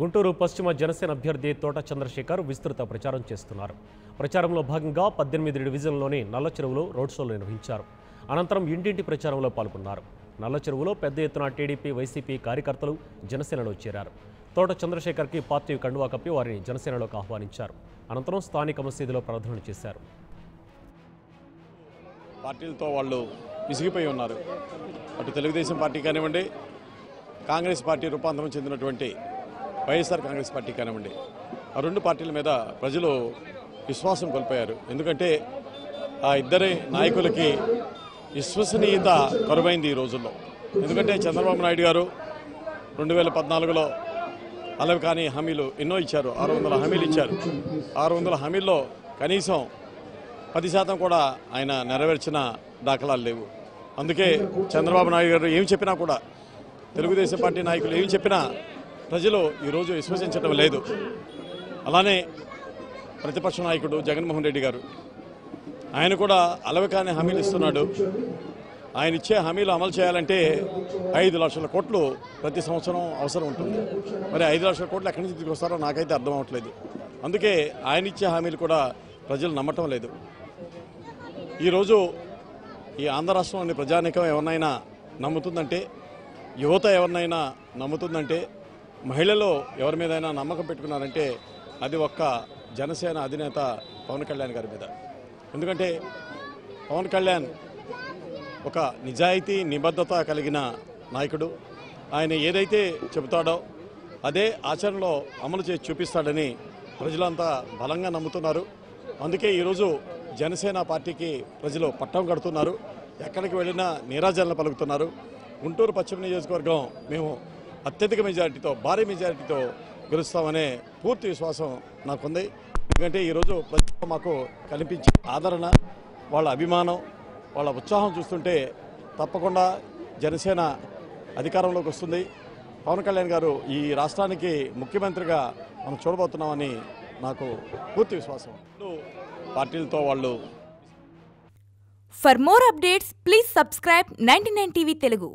గుంటూరు పశ్చిమ జనసేన అభ్యర్థి తోట చంద్రశేఖర్ విస్తృత ప్రచారం చేస్తున్నారు. ప్రచారంలో భాగంగా 18 డివిజన్లోని నల్లచెరువులో రోడ్ షోలు నిర్వహించారు. అనంతరం ఇంటింటి ప్రచారంలో పాల్గొన్నారు. నల్లచెరువులో పెద్ద ఎత్తున టీడీపీ, వైసీపీ కార్యకర్తలు జనసేనలో చేరారు. తోట చంద్రశేఖర్కి పార్టీ కండువా కప్పి వారిని జనసేనలోకి ఆహ్వానించారు. అనంతరం స్థానిక మసీదులో ప్రార్థనలు చేశారు. పార్టీలతో వాళ్ళు విసిగిపోయి ఉన్నారు. అటు తెలుగుదేశం పార్టీ కానివ్వండి, కాంగ్రెస్ పార్టీ రూపాంతరం చెందినటువంటి వైఎస్ఆర్ కాంగ్రెస్ పార్టీ కానివ్వండి, ఆ రెండు పార్టీల మీద ప్రజలు విశ్వాసం కోల్పోయారు. ఎందుకంటే ఆ ఇద్దరి నాయకులకి విశ్వసనీయత కరువైంది ఈ రోజుల్లో. ఎందుకంటే చంద్రబాబు నాయుడు గారు 2014లో అలవి కాని హామీలు ఎన్నో ఇచ్చారు. 600 హామీలు ఇచ్చారు. 600 హామీల్లో కనీసం 10% కూడా ఆయన నెరవేర్చిన దాఖలాలు లేవు. అందుకే చంద్రబాబు నాయుడు గారు ఏమి చెప్పినా కూడా, తెలుగుదేశం పార్టీ నాయకులు ఏమి చెప్పినా ప్రజలు ఈరోజు విశ్వసించడం లేదు. అలానే ప్రతిపక్ష నాయకుడు జగన్మోహన్ రెడ్డి గారు, ఆయన కూడా అలవి కాని హామీలు ఇస్తున్నాడు. ఆయన ఇచ్చే హామీలు అమలు చేయాలంటే 5 లక్షల కోట్లు ప్రతి సంవత్సరం అవసరం ఉంటుంది. మరి 5 లక్షల కోట్లు ఎక్కడి నుంచి తీసుకొస్తారో నాకైతే అర్థం అవ్వట్లేదు. అందుకే ఆయన ఇచ్చే హామీలు కూడా ప్రజలు నమ్మటం లేదు. ఈరోజు ఈ ఆంధ్ర రాష్ట్రంలోని ప్రజానీకం ఎవరినైనా నమ్ముతుందంటే, యువత ఎవరినైనా నమ్ముతుందంటే, మహిళలు ఎవరి మీదైనా నమ్మకం పెట్టుకున్నారంటే అది ఒక్క జనసేన అధినేత పవన్ కళ్యాణ్ గారి మీద. ఎందుకంటే పవన్ కళ్యాణ్ ఒక నిజాయితీ, నిబద్ధత కలిగిన నాయకుడు. ఆయన ఏదైతే చెబుతాడో అదే ఆచరణలో అమలు చేసి చూపిస్తాడని ప్రజలంతా బలంగా నమ్ముతున్నారు. అందుకే ఈరోజు జనసేన పార్టీకి ప్రజలు పట్టం కడుతున్నారు. ఎక్కడికి వెళ్ళినా నీరాజనలు పలుకుతున్నారు. గుంటూరు పశ్చిమ నియోజకవర్గం మేము అత్యధిక మెజారిటీతో, భారీ మెజారిటీతో గెలుస్తామనే పూర్తి విశ్వాసం నాకుంది. ఎందుకంటే ఈరోజు ప్రజలు మాకు కనిపించే ఆదరణ, వాళ్ళ అభిమానం, వాళ్ళ ఉత్సాహం చూస్తుంటే తప్పకుండా జనసేన అధికారంలోకి వస్తుంది. పవన్ కళ్యాణ్ గారు ఈ రాష్ట్రానికి ముఖ్యమంత్రిగా మనం చూడబోతున్నామని నాకు పూర్తి విశ్వాసం. పార్టీలతో వాళ్ళు. For more updates, please subscribe 99 TV Telugu.